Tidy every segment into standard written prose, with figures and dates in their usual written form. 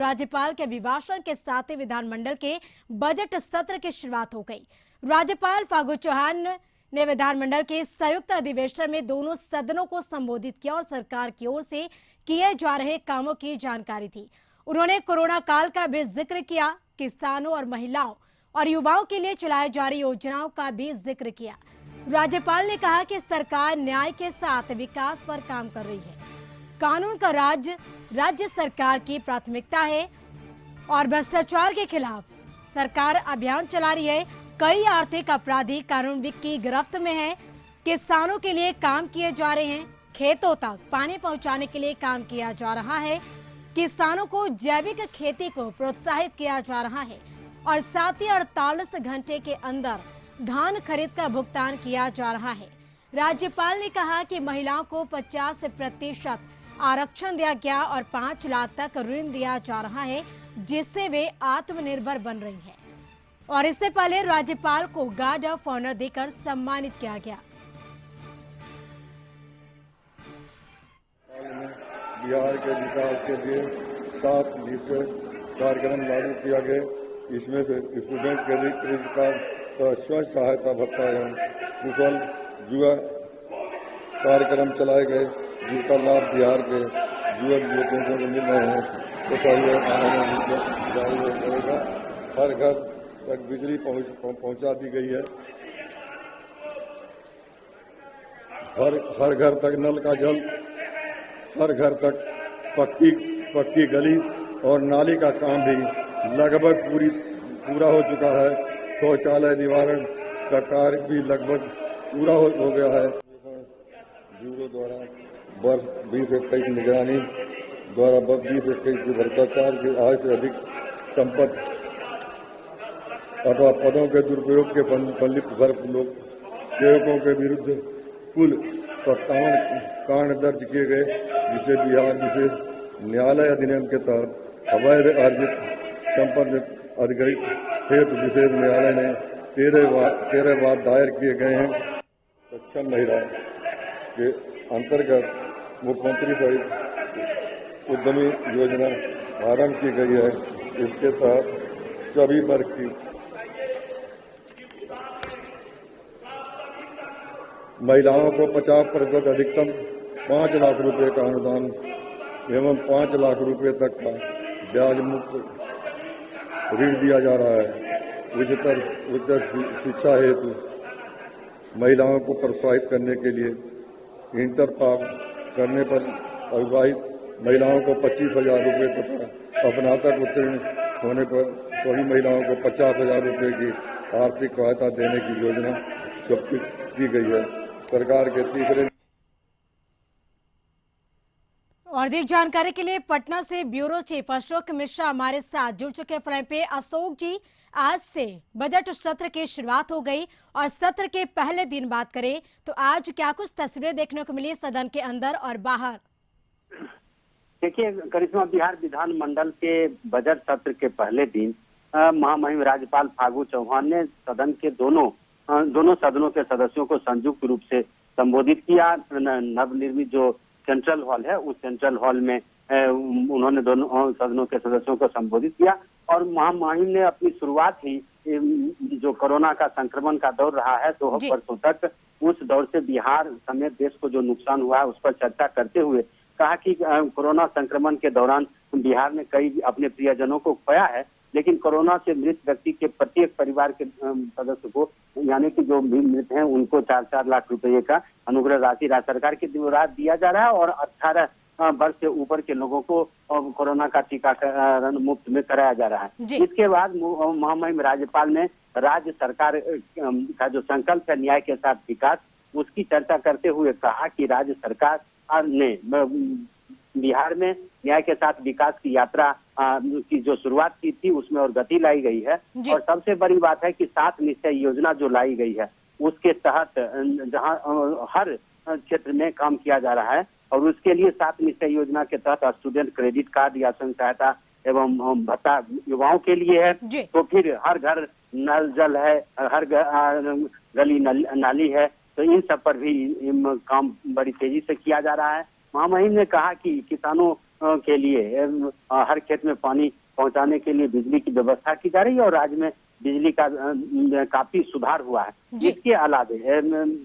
राज्यपाल के अभिभाषण के साथ ही विधानमंडल के बजट सत्र की शुरुआत हो गई। राज्यपाल फागू चौहान ने विधानमंडल के संयुक्त अधिवेशन में दोनों सदनों को संबोधित किया और सरकार की ओर से किए जा रहे कामों की जानकारी दी। उन्होंने कोरोना काल का भी जिक्र किया, किसानों और महिलाओं और युवाओं के लिए चलाई जा रही योजनाओं का भी जिक्र किया। राज्यपाल ने कहा कि सरकार न्याय के साथ विकास पर काम कर रही है। कानून का राज राज्य सरकार की प्राथमिकता है और भ्रष्टाचार के खिलाफ सरकार अभियान चला रही है। कई आर्थिक अपराधी कानून की गिरफ्त में हैं। किसानों के लिए काम किए जा रहे हैं। खेतों तक पानी पहुंचाने के लिए काम किया जा रहा है। किसानों को जैविक खेती को प्रोत्साहित किया जा रहा है और साथ ही 48 घंटे के अंदर धान खरीद का भुगतान किया जा रहा है। राज्यपाल ने कहा कि महिलाओं को 50% आरक्षण दिया गया और 5 लाख तक ऋण दिया जा रहा है, जिससे वे आत्मनिर्भर बन रही हैं। और इससे पहले राज्यपाल को गार्ड ऑफ ऑनर देकर सम्मानित किया गया। बिहार के विकास के लिए 7 दिवसीय कार्यक्रम लागू किया गया। इसमें से स्टूडेंट क्रेडिट कार्ड, स्वयं सहायता भत्ता एवं कुशल युवा कार्यक्रम चलाए गए, जिसका लाभ बिहार के युवकों को मिल रहे हैं। तो जारी रहेगा। हर घर तक बिजली पहुंचा दी गई है। हर घर तक नल का जल, हर घर तक पक्की गली और नाली का काम भी लगभग पूरा हो चुका है। शौचालय निवारण का कार्य भी लगभग पूरा हो गया है। ब्यूरो द्वारा वर्ष 2021 निगरानी द्वारा 2021 की भ्रष्टाचार की आय से अधिक संपत्ति अथवा पदों के दुरुपयोग के संलिप्त लोग सेवकों के विरुद्ध कुल 57 कांड दर्ज किए गए, जिसे बिहार विशेष न्यायालय अधिनियम के तहत अवैध अर्जित संपत्ति अधिकृत हेतु विशेष न्यायालय ने 13 बार दायर किए गए हैं। सक्षम महिला के अंतर्गत मुख्यमंत्री सहित उद्यमी योजना आरंभ की गई है। इसके तहत सभी वर्ग की महिलाओं को 50% अधिकतम 5 लाख रुपए का अनुदान एवं 5 लाख रुपए तक का ब्याज मुक्त ऋण दिया जा रहा है। उच्च शिक्षा हेतु महिलाओं को प्रोत्साहित करने के लिए इंटर पास करने पर अविवाहित महिलाओं को 25,000 रुपये तथा स्नातक उत्तीर्ण होने पर सभी महिलाओं को 50,000 रुपये की आर्थिक सहायता देने की योजना स्वीकृत की गई है। सरकार के तीसरे और अधिक जानकारी के लिए पटना से ब्यूरो चीफ अशोक मिश्रा हमारे साथ जुड़ चुके फ्लाइन पे। अशोक जी, आज से बजट सत्र की शुरुआत हो गई और सत्र के पहले दिन बात करें तो आज क्या कुछ तस्वीरें देखने को मिली सदन के अंदर और बाहर? देखिए करिश्मा, बिहार विधानमंडल के बजट सत्र के पहले दिन महामहिम राज्यपाल फागू चौहान ने सदन के दोनों सदनों के सदस्यों को संयुक्त रूप से संबोधित किया। नवनिर्मित जो सेंट्रल हॉल है, उस सेंट्रल हॉल में उन्होंने दोनों सदनों के सदस्यों को संबोधित किया और महामहिम ने अपनी शुरुआत ही जो कोरोना का संक्रमण का दौर रहा है 2 वर्षों तक, उस दौर से बिहार समेत देश को जो नुकसान हुआ है उस पर चर्चा करते हुए कहा कि कोरोना संक्रमण के दौरान बिहार ने कई अपने प्रियजनों को खोया है, लेकिन कोरोना से मृत व्यक्ति के प्रत्येक परिवार के सदस्य को, यानी कि जो मृत हैं, उनको 4-4 लाख रुपए का अनुग्रह राशि राज्य सरकार के द्वारा दिया जा रहा है और 18 वर्ष से ऊपर के लोगों को कोरोना का टीकाकरण मुफ्त में कराया जा रहा है। इसके बाद महामहिम राज्यपाल ने राज्य सरकार का जो संकल्प है न्याय के साथ विकास, उसकी चर्चा करते हुए कहा कि राज्य सरकार ने बिहार में न्याय के साथ विकास की यात्रा की जो शुरुआत की थी उसमें और गति लाई गई है। और सबसे बड़ी बात है कि 7 निश्चय योजना जो लाई गई है उसके तहत जहां हर क्षेत्र में काम किया जा रहा है और उसके लिए 7 निश्चय योजना के तहत स्टूडेंट क्रेडिट कार्ड या स्वयं सहायता एवं भत्ता युवाओं के लिए है। तो फिर हर घर नल जल है, हर गली नाली है, तो इन सब पर भी काम बड़ी तेजी से किया जा रहा है। महामहिम ने कहा कि किसानों के लिए हर खेत में पानी पहुंचाने के लिए बिजली की व्यवस्था की जा रही है और राज्य में बिजली का काफी सुधार हुआ है। जी। इसके अलावे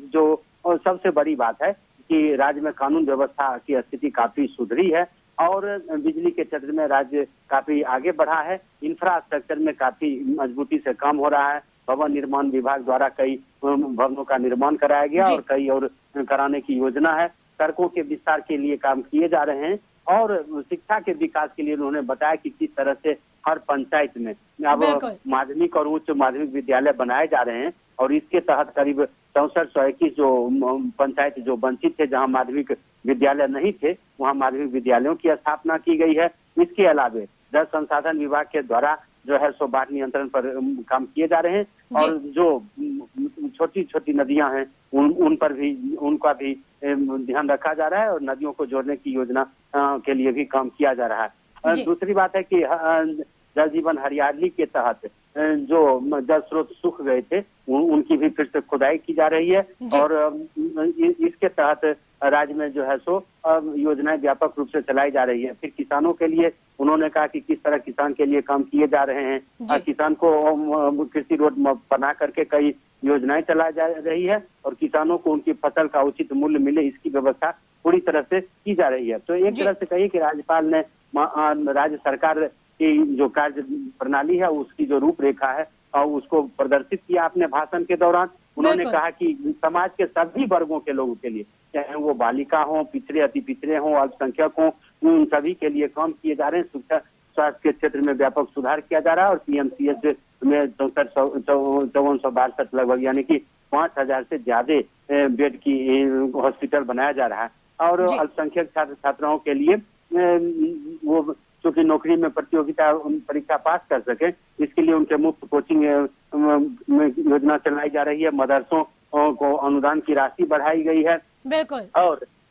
जो सबसे बड़ी बात है कि राज्य में कानून व्यवस्था की स्थिति काफी सुधरी है और बिजली के क्षेत्र में राज्य काफी आगे बढ़ा है। इंफ्रास्ट्रक्चर में काफी मजबूती से काम हो रहा है। भवन निर्माण विभाग द्वारा कई भवनों का निर्माण कराया गया जी। और कई और कराने की योजना है। सड़कों के विस्तार के लिए काम किए जा रहे हैं और शिक्षा के विकास के लिए उन्होंने बताया कि किस तरह से हर पंचायत में अब बिल्कुल। माध्यमिक और उच्च माध्यमिक विद्यालय बनाए जा रहे हैं और इसके तहत करीब 6421 जो पंचायत जो वंचित थे, जहां माध्यमिक विद्यालय नहीं थे, वहां माध्यमिक विद्यालयों की स्थापना की गई है। इसके अलावे जल संसाधन विभाग के द्वारा जो है सो बाढ़ नियंत्रण पर काम किए जा रहे हैं और जो छोटी छोटी नदियां हैं उन पर भी उनका भी ध्यान रखा जा रहा है और नदियों को जोड़ने की योजना के लिए भी काम किया जा रहा है। दूसरी बात है कि जल जीवन हरियाली के तहत जो जल स्रोत सूख गए थे उनकी भी फिर से खुदाई की जा रही है और इसके तहत राज्य में जो है सो योजनाएं व्यापक रूप से चलाई जा रही है। फिर किसानों के लिए उन्होंने कहा कि किस तरह किसान के लिए काम किए जा रहे हैं। किसान को कृषि रोड बना करके कई योजनाएं चलाई जा रही है और किसानों को उनकी फसल का उचित मूल्य मिले इसकी व्यवस्था पूरी तरह से की जा रही है। तो एक तरह से कहिए कि राज्यपाल ने राज्य सरकार की जो कार्य प्रणाली है उसकी जो रूपरेखा है और उसको प्रदर्शित किया अपने भाषण के दौरान। उन्होंने कहा कि समाज के सभी वर्गों के लोगों के लिए, चाहे वो बालिका हो, पिछड़े अति पिछड़े हो, अल्पसंख्यक हो, उन सभी के लिए काम किए जा रहे हैं। शिक्षा स्वास्थ्य के क्षेत्र में व्यापक सुधार किया जा रहा है और पीएमसीएच में 5462 लगभग यानी कि 5000 से ज्यादा बेड की हॉस्पिटल बनाया जा रहा है और अल्पसंख्यक छात्र छात्राओं के लिए वो चूंकि नौकरी में प्रतियोगिता परीक्षा पास कर सके इसके लिए उनके मुफ्त कोचिंग योजना चलाई जा रही है। मदरसों को अनुदान की राशि बढ़ाई गई है। बिल्कुल।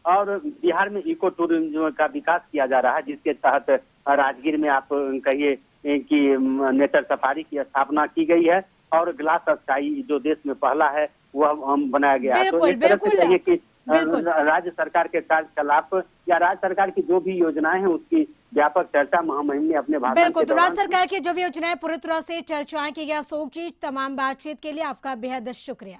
और बिहार में इको टूरिज्म का विकास किया जा रहा है जिसके तहत राजगीर में आप कहिए कि नेचर सफारी की स्थापना की गई है और ग्लास स्काई जो देश में पहला है वह बनाया गया है। तो एक तरह से कहिए कि राज्य सरकार के कार्यकलाप या राज्य सरकार की जो भी योजनाएं हैं उसकी व्यापक चर्चा महामहिम ने अपने भाषण बिल्कुल। तो राज्य सरकार की जो भी योजनाएं पूरी तरह से चर्चाएं की गई। अशोक जी, तमाम बातचीत के लिए आपका बेहद शुक्रिया।